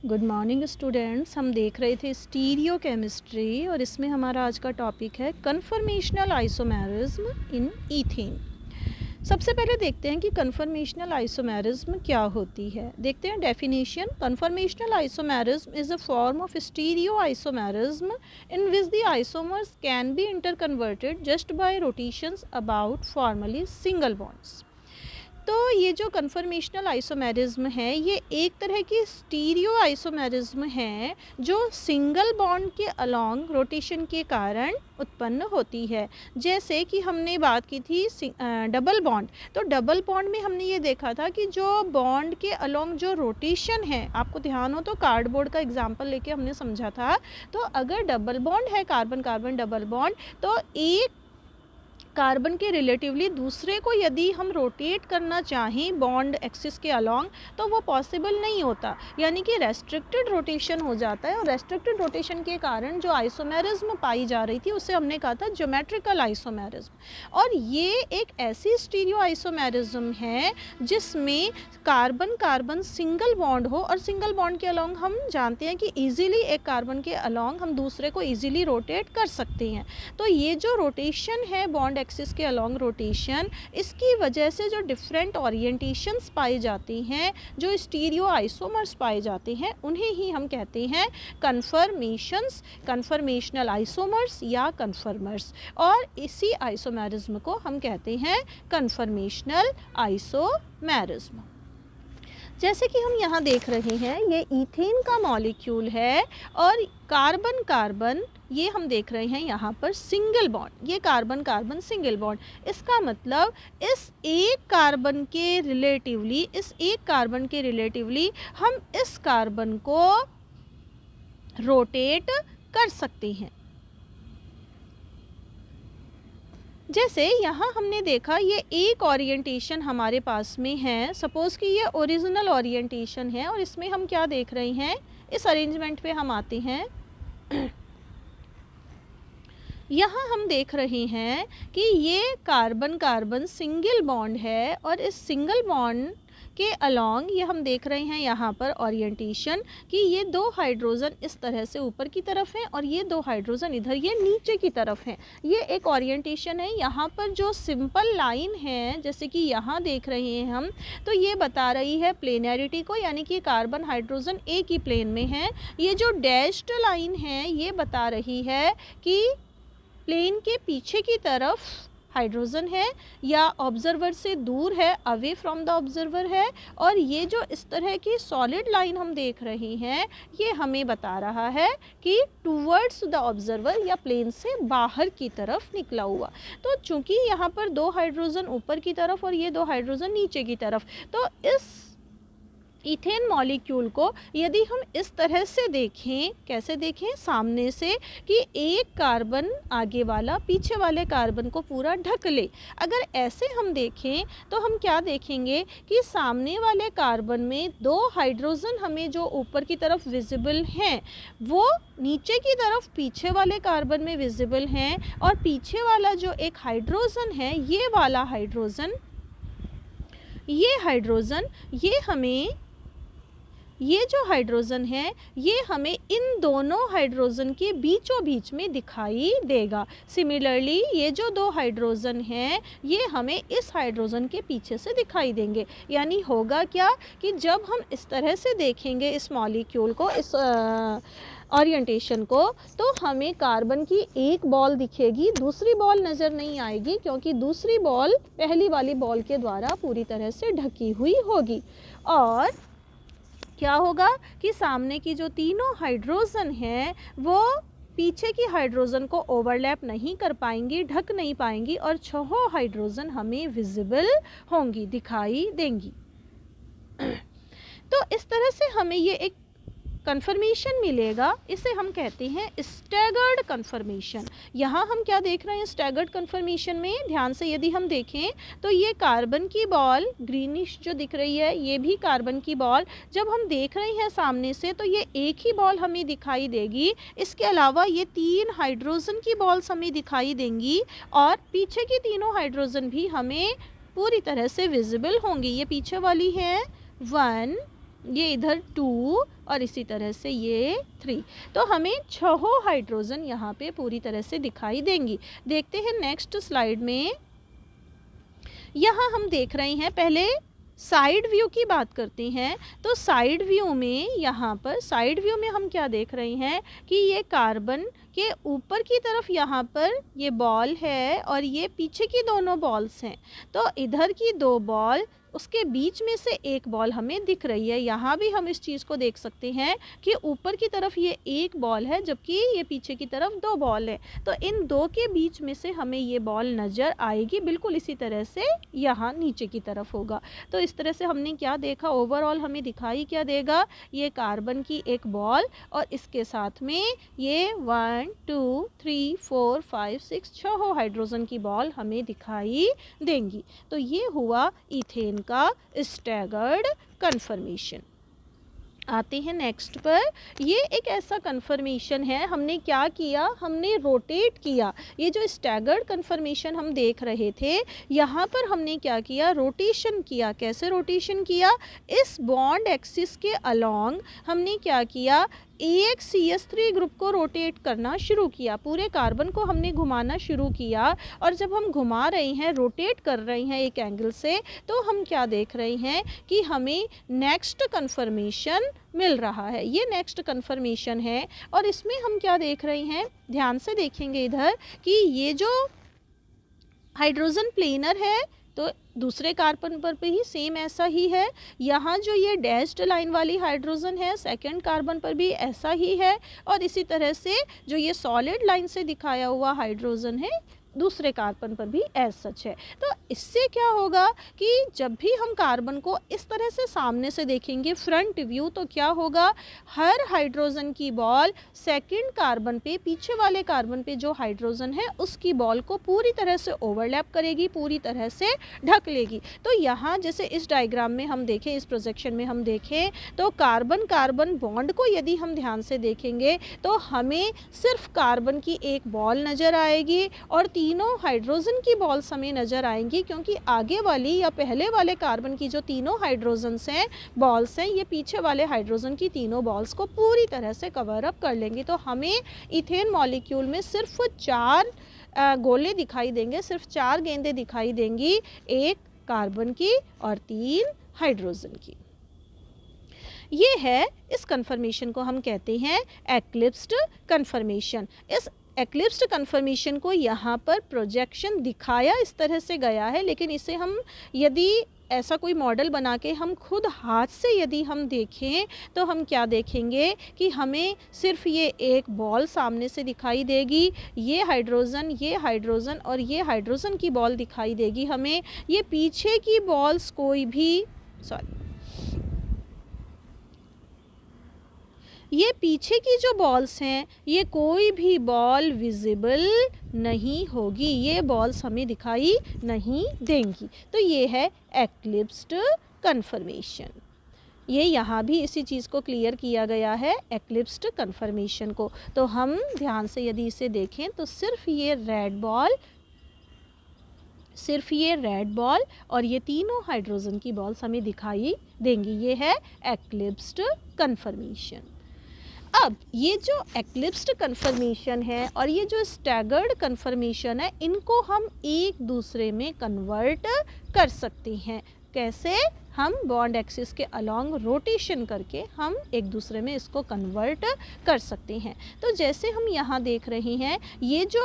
Good morning students. हम देख रहे थे स्टीरियो केमिस्ट्री और इसमें हमारा आज का टॉपिक है कन्फर्मेशनल आइसोमेरिज्म इन ईथेन। सबसे पहले देखते हैं कि कन्फर्मेशनल आइसोमेरिज्म क्या होती है। देखते हैं definition. Conformational isomerism is a form of stereoisomerism in which the isomers can be interconverted just by rotations about formally single bonds. तो ये जो कन्फर्मेशनल आइसोमेरिज्म है ये एक तरह की स्टीरियो आइसोमेरिज्म है जो सिंगल बॉन्ड के अलोंग रोटेशन के कारण उत्पन्न होती है। जैसे कि हमने बात की थी डबल बॉन्ड, तो डबल बॉन्ड में हमने ये देखा था कि जो बॉन्ड के अलोंग जो रोटेशन है, आपको ध्यान हो तो कार्डबोर्ड का एग्जाम्पल लेके हमने समझा था। तो अगर डबल बॉन्ड है, कार्बन कार्बन डबल बॉन्ड, तो एक कार्बन के रिलेटिवली दूसरे को यदि हम रोटेट करना चाहें बॉन्ड एक्सिस के अलोंग तो वो पॉसिबल नहीं होता, यानी कि रेस्ट्रिक्टेड रोटेशन हो जाता है। और रेस्ट्रिक्टेड रोटेशन के कारण जो आइसोमेरिज्म पाई जा रही थी उसे हमने कहा था ज्योमेट्रिकल आइसोमेरिज्म। और ये एक ऐसी स्टीरियो आइसोमेरिज्म है जिसमें कार्बन कार्बन सिंगल बॉन्ड हो और सिंगल बॉन्ड के अलोंग हम जानते हैं कि ईजिली एक कार्बन के अलोंग हम दूसरे को ईजिली रोटेट कर सकते हैं। तो ये जो रोटेशन है बॉन्ड एक्सिस के अलोंग रोटेशन, इसकी वजह से जो डिफरेंट ओरिएंटेशंस पाई जाती हैं, जो स्टीरियो आइसोमर्स पाए जाते हैं, उन्हें ही हम कहते हैं कन्फर्मेशंस, कन्फर्मेशनल आइसोमर्स या कन्फर्मर्स। और इसी आइसोमेरिज्म को हम कहते हैं कन्फर्मेशनल आइसोमेरिज्म। जैसे कि हम यहाँ देख रहे हैं ये ईथेन का मॉलिक्यूल है और कार्बन कार्बन ये हम देख रहे हैं यहाँ पर सिंगल बॉन्ड, ये कार्बन कार्बन सिंगल बॉन्ड। इसका मतलब इस एक कार्बन के रिलेटिवली हम इस कार्बन को रोटेट कर सकते हैं। जैसे यहाँ हमने देखा ये एक ओरिएंटेशन हमारे पास में है, सपोज़ कि ये ओरिजिनल ओरिएंटेशन है और इसमें हम क्या देख रहे हैं, इस अरेंजमेंट पे हम आते हैं। यहाँ हम देख रहे हैं कि ये कार्बन कार्बन सिंगल बॉन्ड है और इस सिंगल बॉन्ड के अलोंग ये हम देख रहे हैं यहाँ पर ओरिएंटेशन कि ये दो हाइड्रोजन इस तरह से ऊपर की तरफ हैं और ये दो हाइड्रोजन इधर ये नीचे की तरफ हैं। ये एक ओरिएंटेशन है। यहाँ पर जो सिंपल लाइन है जैसे कि यहाँ देख रहे हैं हम, तो ये बता रही है प्लेनैरिटी को, यानी कि कार्बन हाइड्रोजन एक ही प्लेन में है। ये जो डैश्ड लाइन है ये बता रही है कि प्लेन के पीछे की तरफ हाइड्रोजन है या ऑब्जर्वर से दूर है, अवे फ्रॉम द ऑब्जर्वर है। और ये जो इस तरह की सॉलिड लाइन हम देख रहे हैं ये हमें बता रहा है कि टूवर्ड्स द ऑब्जर्वर या प्लेन से बाहर की तरफ निकला हुआ। तो चूंकि यहाँ पर दो हाइड्रोजन ऊपर की तरफ और ये दो हाइड्रोजन नीचे की तरफ, तो इस ईथेन मॉलिक्यूल को यदि हम इस तरह से देखें, कैसे देखें, सामने से, कि एक कार्बन आगे वाला पीछे वाले कार्बन को पूरा ढक ले। अगर ऐसे हम देखें तो हम क्या देखेंगे कि सामने वाले कार्बन में दो हाइड्रोजन हमें जो ऊपर की तरफ विजिबल हैं वो नीचे की तरफ पीछे वाले कार्बन में विजिबल हैं। और पीछे वाला जो एक हाइड्रोजन है ये वाला हाइड्रोजन, ये जो हाइड्रोजन है ये हमें इन दोनों हाइड्रोजन के बीचों बीच में दिखाई देगा। सिमिलरली ये जो दो हाइड्रोजन हैं ये हमें इस हाइड्रोजन के पीछे से दिखाई देंगे। यानी होगा क्या कि जब हम इस तरह से देखेंगे इस मॉलिक्यूल को, इस ओरिएंटेशन को, तो हमें कार्बन की एक बॉल दिखेगी, दूसरी बॉल नज़र नहीं आएगी क्योंकि दूसरी बॉल पहली वाली बॉल के द्वारा पूरी तरह से ढकी हुई होगी। और क्या होगा कि सामने की जो तीनों हाइड्रोजन हैं वो पीछे की हाइड्रोजन को ओवरलैप नहीं कर पाएंगी, ढक नहीं पाएंगी और छहों हाइड्रोजन हमें विजिबल होंगी, दिखाई देंगी। तो इस तरह से हमें ये एक कन्फर्मेशन मिलेगा, इसे हम कहते हैं स्टैगर्ड कन्फर्मेशन। यहाँ हम क्या देख रहे हैं स्टैगर्ड कन्फर्मेशन में, ध्यान से यदि हम देखें तो ये कार्बन की बॉल ग्रीनिश जो दिख रही है ये भी कार्बन की बॉल जब हम देख रहे हैं सामने से तो ये एक ही बॉल हमें दिखाई देगी। इसके अलावा ये तीन हाइड्रोजन की बॉल्स हमें दिखाई देंगी और पीछे की तीनों हाइड्रोजन भी हमें पूरी तरह से विजिबल होंगी। ये पीछे वाली है 1 ये इधर 2 और इसी तरह से ये 3। तो हमें 6 हाइड्रोजन यहाँ पे पूरी तरह से दिखाई देंगी। देखते हैं नेक्स्ट स्लाइड में। यहाँ हम देख रहे हैं, पहले साइड व्यू की बात करते हैं। तो साइड व्यू में, यहाँ पर साइड व्यू में हम क्या देख रहे हैं कि ये कार्बन के ऊपर की तरफ यहाँ पर ये बॉल है और ये पीछे की दोनों बॉल्स हैं। तो इधर की 2 बॉल, उसके बीच में से एक बॉल हमें दिख रही है। यहाँ भी हम इस चीज़ को देख सकते हैं कि ऊपर की तरफ ये एक बॉल है जबकि ये पीछे की तरफ 2 बॉल है। तो इन 2 के बीच में से हमें ये बॉल नज़र आएगी, बिल्कुल इसी तरह से यहाँ नीचे की तरफ होगा। तो इस तरह से हमने क्या देखा, ओवरऑल हमें दिखाई क्या देगा, ये कार्बन की एक बॉल और इसके साथ में ये 1 2 3 4 5 6 6 हाइड्रोजन की बॉल हमें दिखाई देंगी। तो ये हुआ इथेन का स्टैगर्ड कन्फर्मेशन। आते हैं नेक्स्ट पर। ये एक ऐसा कन्फर्मेशन है, हमने क्या किया, हमने रोटेट किया। ये जो स्टैगर्ड कन्फर्मेशन हम देख रहे थे, यहाँ पर हमने क्या किया, रोटेशन किया। कैसे रोटेशन किया, इस बॉन्ड एक्सिस के अलोंग हमने क्या किया, AX-CH3 ग्रुप को रोटेट करना शुरू किया। पूरे कार्बन को हमने घुमाना शुरू किया और जब हम घुमा रहे हैं, रोटेट कर रहे हैं एक एंगल से, तो हम क्या देख रहे हैं कि हमें नेक्स्ट कन्फर्मेशन मिल रहा है। ये नेक्स्ट कन्फर्मेशन है और इसमें हम क्या देख रहे हैं, ध्यान से देखेंगे इधर कि ये जो हाइड्रोजन प्लेनर है तो दूसरे कार्बन पर भी सेम ऐसा ही है। यहाँ जो ये डैश्ड लाइन वाली हाइड्रोजन है, सेकंड कार्बन पर भी ऐसा ही है और इसी तरह से जो ये सॉलिड लाइन से दिखाया हुआ हाइड्रोजन है दूसरे कार्बन पर भी एज सच है। तो इससे क्या होगा कि जब भी हम कार्बन को इस तरह से सामने से देखेंगे फ्रंट व्यू, तो क्या होगा, हर हाइड्रोजन की बॉल सेकंड कार्बन पे, पीछे वाले कार्बन पे जो हाइड्रोजन है उसकी बॉल को पूरी तरह से ओवरलैप करेगी, पूरी तरह से ढक लेगी। तो यहाँ जैसे इस डायग्राम में हम देखें, इस प्रोजेक्शन में हम देखें तो कार्बन कार्बन बॉन्ड को यदि हम ध्यान से देखेंगे तो हमें सिर्फ कार्बन की एक बॉल नज़र आएगी और तीनों हाइड्रोजन की बॉल्स हमें नज़र आएंगी, क्योंकि आगे वाली या पहले वाले कार्बन की जो तीनों हाइड्रोजन्स हैं, बॉल्स हैं, ये पीछे वाले हाइड्रोजन की तीनों बॉल्स को पूरी तरह से कवर अप कर लेंगे। तो हमें इथेन मॉलिक्यूल में सिर्फ 4 गोले दिखाई देंगे, सिर्फ 4 गेंदें दिखाई देंगी, एक कार्बन की और 3 हाइड्रोजन की। ये है, इस कन्फर्मेशन को हम कहते हैं एक्लिप्स्ड कन्फर्मेशन। इस एक्लिप्स्ड कन्फर्मेशन को यहाँ पर प्रोजेक्शन दिखाया इस तरह से गया है, लेकिन इसे हम यदि ऐसा कोई मॉडल बना के हम खुद हाथ से यदि हम देखें तो हम क्या देखेंगे कि हमें सिर्फ ये एक बॉल सामने से दिखाई देगी, ये हाइड्रोजन और ये हाइड्रोजन की बॉल दिखाई देगी हमें। ये पीछे की बॉल्स कोई भी ये पीछे की जो बॉल्स हैं, ये कोई भी बॉल विजिबल नहीं होगी, ये बॉल्स हमें दिखाई नहीं देंगी। तो ये है एक्लिप्स्ड कन्फर्मेशन। ये यहाँ भी इसी चीज़ को क्लियर किया गया है, एक्लिप्स्ड कन्फर्मेशन को। तो हम ध्यान से यदि इसे देखें तो सिर्फ ये रेड बॉल और ये तीनों हाइड्रोजन की बॉल्स हमें दिखाई देंगी। ये है एक्लिप्स्ड कन्फर्मेशन। अब ये जो एक्लिप्स्ड कन्फर्मेशन है और ये जो स्टैगर्ड कन्फर्मेशन है, इनको हम एक दूसरे में कन्वर्ट कर सकते हैं। कैसे, हम बॉन्ड एक्सिस के अलोंग रोटेशन करके हम एक दूसरे में इसको कन्वर्ट कर सकते हैं। तो जैसे हम यहाँ देख रहे हैं, ये जो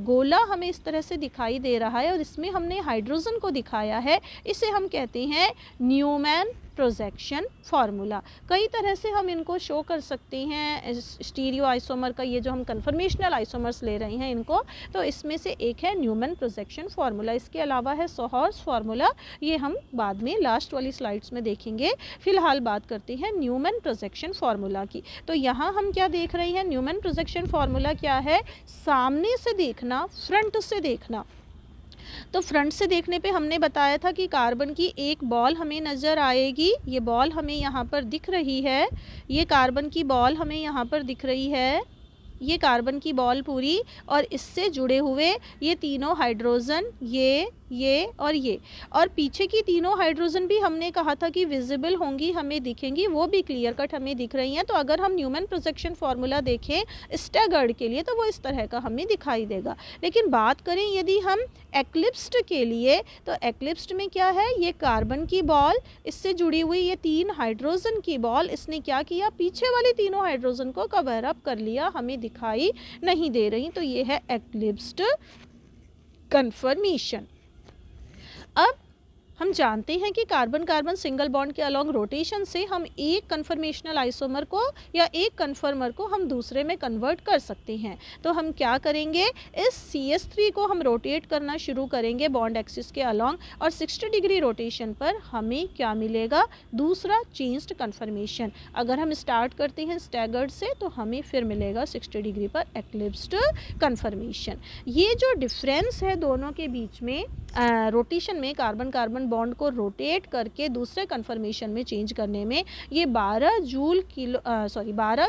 गोला हमें इस तरह से दिखाई दे रहा है और इसमें हमने हाइड्रोजन को दिखाया है, इसे हम कहते हैं न्यूमैन प्रोजेक्शन फार्मूला। कई तरह से हम इनको शो कर सकते हैं, स्टीरियो आइसोमर का ये जो हम कन्फर्मेशनल आइसोमर्स ले रहे हैं इनको, तो इसमें से एक है न्यूमैन प्रोजेक्शन फार्मूला। इसके अलावा है सोहर्स फार्मूला, ये हम बाद में लास्ट वाली स्लाइड्स में देखेंगे। फिलहाल बात करते हैं न्यूमैन प्रोजेक्शन फार्मूला की। तो यहाँ हम क्या देख रहे हैं, न्यूमैन प्रोजेक्शन फार्मूला क्या है, सामने से देखना, फ्रंट से देखना। तो फ्रंट से देखने पे हमने बताया था कि कार्बन की एक बॉल हमें नज़र आएगी, ये बॉल हमें यहाँ पर दिख रही है, ये कार्बन की बॉल हमें यहाँ पर दिख रही है, ये कार्बन की बॉल पूरी, और इससे जुड़े हुए ये तीनों हाइड्रोजन, ये ये और पीछे की तीनों हाइड्रोजन भी हमने कहा था कि विजिबल होंगी, हमें दिखेंगी, वो भी क्लियर कट हमें दिख रही हैं। तो अगर हम न्यूमैन प्रोजेक्शन फार्मूला देखें स्टैगर्ड के लिए तो वो इस तरह का हमें दिखाई देगा। लेकिन बात करें यदि हम एक्लिप्स्ड के लिए, तो एक्लिप्स्ड में क्या है, ये कार्बन की बॉल, इससे जुड़ी हुई ये 3 हाइड्रोजन की बॉल, इसने क्या किया, पीछे वाली तीनों हाइड्रोजन को कवर अप कर लिया, हमें दिखाई नहीं दे रही। तो ये है एक्लिप्स्ड कन्फर्मेशन। अब हम जानते हैं कि कार्बन कार्बन सिंगल बॉन्ड के अलोंग रोटेशन से हम एक कन्फर्मेशनल आइसोमर को या एक कन्फर्मर को हम दूसरे में कन्वर्ट कर सकते हैं। तो हम क्या करेंगे, इस CH3 को हम रोटेट करना शुरू करेंगे बॉन्ड एक्सिस के अलोंग, और 60 डिग्री रोटेशन पर हमें क्या मिलेगा, दूसरा चेंज्ड कन्फर्मेशन। अगर हम स्टार्ट करते हैं स्टैगर्ड से तो हमें फिर मिलेगा 60 डिग्री पर एक्लिप्स्ड कन्फर्मेशन। ये जो डिफरेंस है दोनों के बीच में रोटेशन में, कार्बन कार्बन बॉन्ड को रोटेट करके दूसरे कन्फर्मेशन में चेंज करने में, ये 12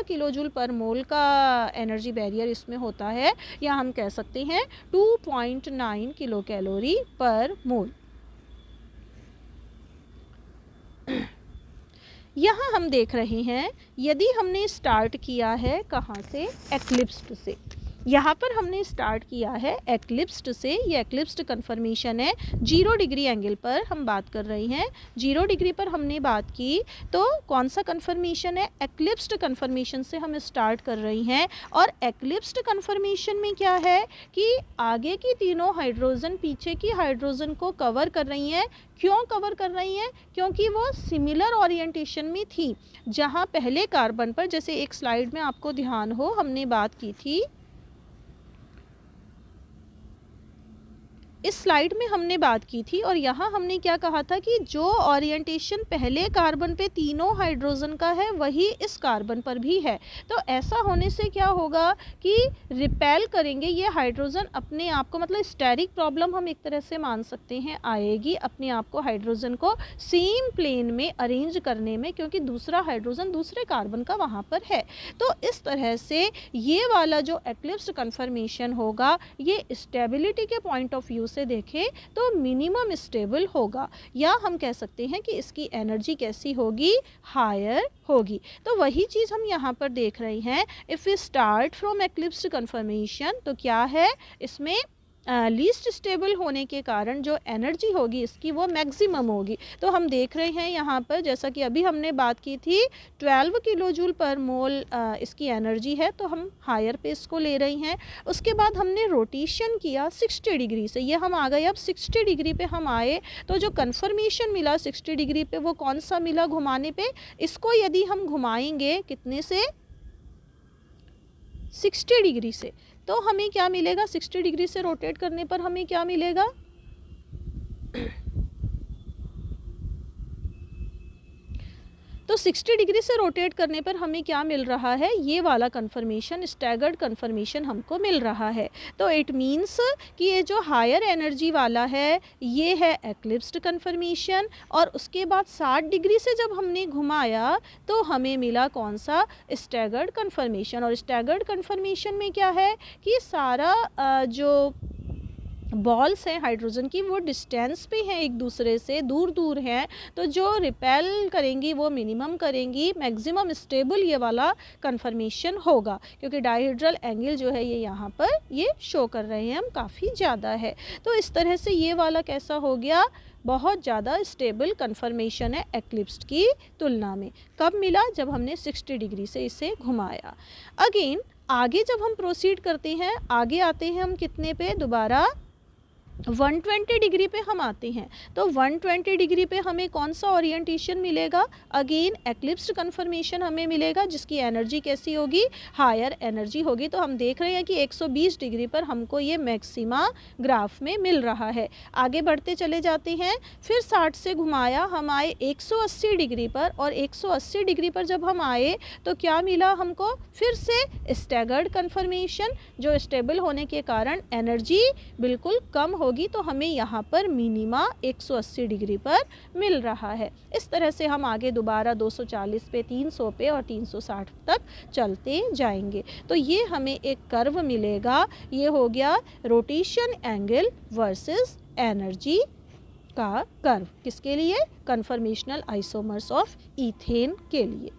किलो जूल पर मोल का एनर्जी बैरियर इसमें होता है, या हम कह सकते हैं 2.9 किलो कैलोरी पर मोल। यहाँ हम देख रहे हैं यदि हमने स्टार्ट किया है कहाँ से, एक्लिप्स्ड से। यहाँ पर हमने स्टार्ट किया है एक्लिप्स्ड से, ये एक्लिप्स्ड कन्फर्मेशन है, 0 डिग्री एंगल पर हम बात कर रहे हैं। 0 डिग्री पर हमने बात की, तो कौन सा कन्फर्मेशन है, एक्लिप्स्ड कन्फर्मेशन से हम स्टार्ट कर रही हैं। और एक्लिप्स्ड कन्फर्मेशन में क्या है कि आगे की तीनों हाइड्रोजन पीछे की हाइड्रोजन को कवर कर रही हैं। क्यों कवर कर रही हैं, क्योंकि वो सिमिलर ओरिएंटेशन में थी। जहाँ पहले कार्बन पर, जैसे एक स्लाइड में आपको ध्यान हो, हमने बात की थी, इस स्लाइड में हमने बात की थी, और यहाँ हमने क्या कहा था कि जो ओरिएंटेशन पहले कार्बन पे तीनों हाइड्रोजन का है वही इस कार्बन पर भी है। तो ऐसा होने से क्या होगा कि रिपेल करेंगे ये हाइड्रोजन अपने आप को, मतलब स्टेरिक प्रॉब्लम हम एक तरह से मान सकते हैं आएगी अपने आप को हाइड्रोजन को सेम प्लेन में अरेंज करने में, क्योंकि दूसरा हाइड्रोजन दूसरे कार्बन का वहाँ पर है। तो इस तरह से ये वाला जो एक्लिप्स्ड कन्फर्मेशन होगा, ये स्टेबिलिटी के पॉइंट ऑफ व्यू से देखें तो मिनिमम स्टेबल होगा, या हम कह सकते हैं कि इसकी एनर्जी कैसी होगी, हायर होगी। तो वही चीज़ हम यहाँ पर देख रहे हैं। If we start from eclipsed conformation, तो क्या है इसमें लीस्ट स्टेबल होने के कारण जो एनर्जी होगी इसकी वो मैक्सिमम होगी। तो हम देख रहे हैं यहाँ पर, जैसा कि अभी हमने बात की थी, 12 किलो जूल पर मोल इसकी एनर्जी है, तो हम हायर पे इसको ले रही हैं। उसके बाद हमने रोटेशन किया 60 डिग्री से, ये हम आ गए अब 60 डिग्री पे हम आए, तो जो कन्फर्मेशन मिला 60 डिग्री पे वो कौन सा मिला घुमाने पे, इसको यदि हम घुमाएंगे कितने से, 60 डिग्री से, तो हमें क्या मिलेगा, 60 डिग्री से रोटेट करने पर हमें क्या मिलेगा, तो 60 डिग्री से रोटेट करने पर हमें क्या मिल रहा है, ये वाला कन्फर्मेशन, स्टैगर्ड कन्फर्मेशन हमको मिल रहा है। तो इट मीन्स कि ये जो हायर एनर्जी वाला है ये है एक्लिप्स्ड कन्फर्मेशन, और उसके बाद 60 डिग्री से जब हमने घुमाया तो हमें मिला कौन सा, स्टैगर्ड कन्फर्मेशन। और स्टैगर्ड कन्फर्मेशन में क्या है कि सारा जो बॉल्स हैं हाइड्रोजन की वो डिस्टेंस पे हैं, एक दूसरे से दूर दूर हैं, तो जो रिपेल करेंगी वो मिनिमम करेंगी, मैक्सिमम स्टेबल ये वाला कन्फर्मेशन होगा, क्योंकि डायहेड्रल एंगल जो है ये यहाँ पर ये शो कर रहे हैं हम काफ़ी ज़्यादा है। तो इस तरह से ये वाला कैसा हो गया, बहुत ज़्यादा स्टेबल कन्फर्मेशन है एक्लिप्स्ड की तुलना में। कब मिला, जब हमने 60 डिग्री से इसे घुमाया। अगेन आगे जब हम प्रोसीड करते हैं, आगे आते हैं हम कितने पे, दोबारा 120 डिग्री पे हम आते हैं। तो 120 डिग्री पे हमें कौन सा ओरिएंटेशन मिलेगा, अगेन एक्लिप्स्ड कन्फर्मेशन हमें मिलेगा, जिसकी एनर्जी कैसी होगी, हायर एनर्जी होगी। तो हम देख रहे हैं कि 120 डिग्री पर हमको ये मैक्सिमा ग्राफ में मिल रहा है। आगे बढ़ते चले जाते हैं, फिर 60 से घुमाया, हम आए 180 डिग्री पर, और 180 डिग्री पर जब हम आए तो क्या मिला हमको, फिर से स्टैगर्ड कन्फर्मेशन, जो स्टेबल होने के कारण एनर्जी बिल्कुल कम होगी, तो हमें यहाँ पर मिनिमा 180 डिग्री पर मिल रहा है। इस तरह से हम आगे दोबारा 240 पे, 300 पे और 360 तक चलते जाएंगे। तो ये हमें एक कर्व मिलेगा, ये हो गया रोटेशन एंगल वर्सेस एनर्जी का कर्व, किसके लिए? कन्फर्मेशनल आइसोमर्स ऑफ ईथेन के लिए।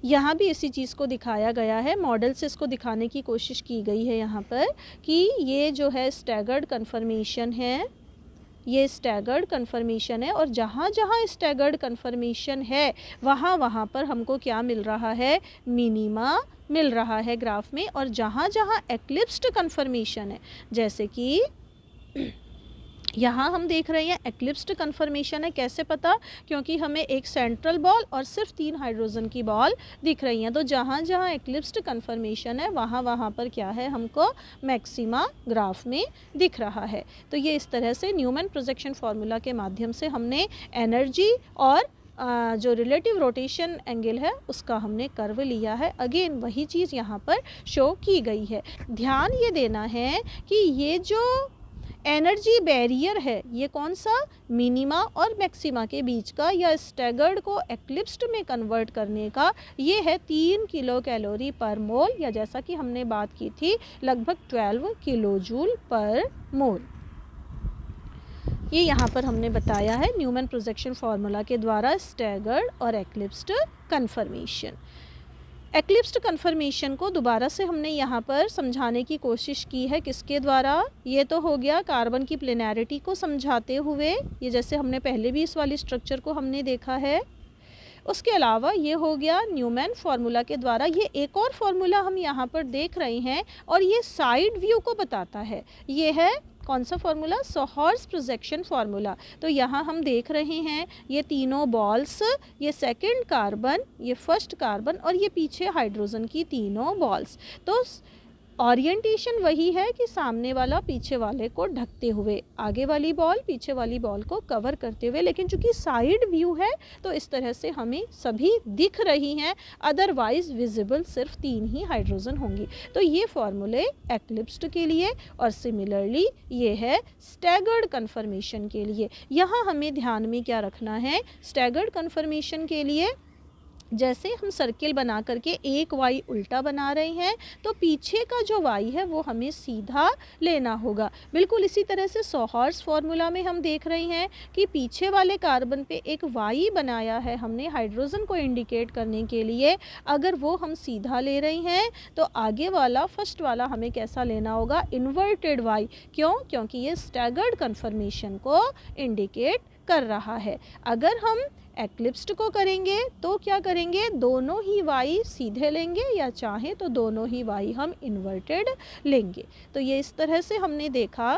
यहाँ भी इसी चीज़ को दिखाया गया है, मॉडल से इसको दिखाने की कोशिश की गई है यहाँ पर कि ये जो है स्टैगर्ड कन्फर्मेशन है, ये स्टैगर्ड कन्फर्मेशन है, और जहाँ जहाँ स्टैगर्ड कन्फर्मेशन है वहाँ वहाँ पर हमको क्या मिल रहा है? मिनिमा मिल रहा है ग्राफ में। और जहाँ जहाँ एक्लिप्स्ड कन्फर्मेशन है, जैसे कि यहाँ हम देख रहे हैं एक्लिप्स्ड कन्फर्मेशन है, कैसे पता? क्योंकि हमें एक सेंट्रल बॉल और सिर्फ 3 हाइड्रोजन की बॉल दिख रही हैं। तो जहाँ जहाँ एक्लिप्स्ड कन्फर्मेशन है वहाँ वहाँ पर क्या है? हमको मैक्सिमा ग्राफ में दिख रहा है। तो ये इस तरह से न्यूमैन प्रोजेक्शन फार्मूला के माध्यम से हमने एनर्जी और जो रिलेटिव रोटेशन एंगल है उसका हमने कर्व लिया है। अगेन वही चीज़ यहाँ पर शो की गई है। ध्यान ये देना है कि ये जो एनर्जी बैरियर है ये कौन सा? मिनिमा और मैक्सिमा के बीच का, या स्टैगर्ड को एक्लिप्स्ड में कन्वर्ट करने का, ये है 3 किलो कैलोरी पर मोल, या जैसा कि हमने बात की थी लगभग 12 किलो जूल पर मोल। ये यहाँ पर हमने बताया है न्यूमैन प्रोजेक्शन फार्मूला के द्वारा स्टैगर्ड और एक्लिप्स्ड कन्फर्मेशन। एक्लिप्स्ड कन्फर्मेशन को दोबारा से हमने यहाँ पर समझाने की कोशिश की है, किसके द्वारा? ये तो हो गया कार्बन की प्लेनैरिटी को समझाते हुए, ये जैसे हमने पहले भी इस वाली स्ट्रक्चर को हमने देखा है। उसके अलावा ये हो गया न्यूमैन फार्मूला के द्वारा। ये एक और फार्मूला हम यहाँ पर देख रहे हैं और ये साइड व्यू को बताता है। ये है कौन सा फार्मूला? Sawhorse projection formula. तो यहाँ हम देख रहे हैं ये तीनों बॉल्स, ये सेकंड कार्बन, ये फर्स्ट कार्बन और ये पीछे हाइड्रोजन की तीनों बॉल्स। तो ओरिएंटेशन वही है कि सामने वाला पीछे वाले को ढकते हुए, आगे वाली बॉल पीछे वाली बॉल को कवर करते हुए, लेकिन चूंकि साइड व्यू है तो इस तरह से हमें सभी दिख रही हैं, अदरवाइज विजिबल सिर्फ 3 ही हाइड्रोजन होंगी। तो ये फॉर्मूले एक्लिप्स्ड के लिए, और सिमिलरली ये है स्टैगर्ड कन्फर्मेशन के लिए। यहाँ हमें ध्यान में क्या रखना है? स्टैगर्ड कन्फर्मेशन के लिए जैसे हम सर्किल बना करके एक वाई उल्टा बना रहे हैं तो पीछे का जो वाई है वो हमें सीधा लेना होगा। बिल्कुल इसी तरह से सोहर्स फार्मूला में हम देख रहे हैं कि पीछे वाले कार्बन पे एक वाई बनाया है हमने हाइड्रोजन को इंडिकेट करने के लिए। अगर वो हम सीधा ले रहे हैं तो आगे वाला फर्स्ट वाला हमें कैसा लेना होगा? Inverted Y. क्यों? क्योंकि ये स्टैगर्ड कन्फर्मेशन को इंडिकेट कर रहा है। अगर हम एक्लिप्स्ड को करेंगे तो क्या करेंगे? दोनों ही वाई सीधे लेंगे, या चाहे तो दोनों ही वाई हम इन्वर्टेड लेंगे। तो ये इस तरह से हमने देखा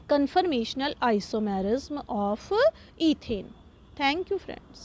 conformational isomerism of ethane. Thank you friends.